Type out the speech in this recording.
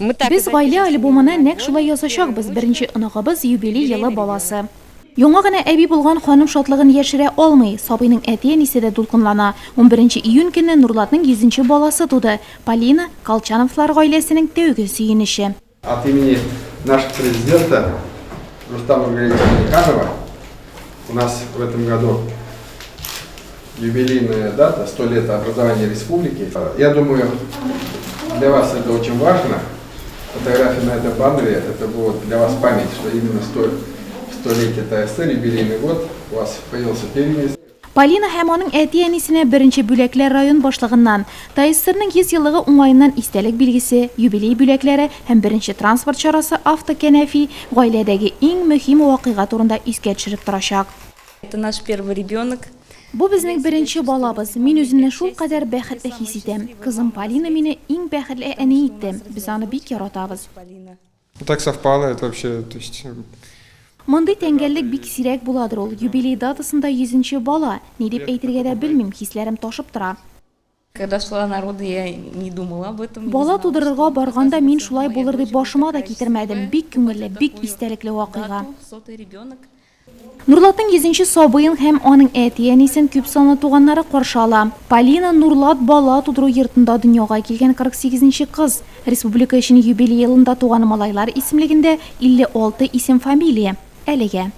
Без гаилә альбомына нәкъ шулай язачакбыз. Беренче оныгыбыз юбилей елы баласы. Яңа гына әби булган ханым шатлыгын яшерә алмый. Сабыйның әти-әнисе дә дулкынлана. 11 июнь көнне Нурлатның 100-нче баласы туды. Полина Колчановлар гаиләсенең тәүге сөенече. От имени нашего президента Рустама Маргаритовича Миннеханова у нас в этом году юбилейная дата, 100 лет образования республики. Я думаю, для вас это очень важно. Фотография на этом баннере, это будет для вас память, что именно 100-летие ТССР, юбилейный год, у вас появился первенец. Полина һәм аның әти-әнисенә беренче бүләкләр район башлыгыннан, ТССРның 100 еллыгы уңаеннан истәлек билгесе, юбилей бүләкләре һәм беренче транспорт чарасы автокәнәфи гаиләдәге иң мөһим вакыйга турында искә төшереп торачак. Это наш первый ребенок. Бу безнең беренче балабыз. Мин үземне шул кадәр бәхетле хис итәм. Кызым Полина мине иң бәхетле әни итте. Без аны бик яратабыз. Так совпало, это вообще, то есть... Мондый тәңгәллек бик сирәк буладыр ул. Юбилей датасында 100-нче бала. Ни дип әйтергә дә белмим, хисләрем ташып тора. Когда шла на роды, я не думала об этом. Бала тудырырга барганда мин шулай булыр дип башыма да китермәдем. Бик күңелле, бик истәлекле вакыйга. Нурлатның 100-нче сабыен һәм аның әти-әнисен күп санлы туганнары каршы ала. Полина Нурлат бала тудыру йортында дөньяга килгән 48-нче кыз. Республика өчен юбилей елында туган малайлар исемлегендә 56 исем-фамилия. Әлегә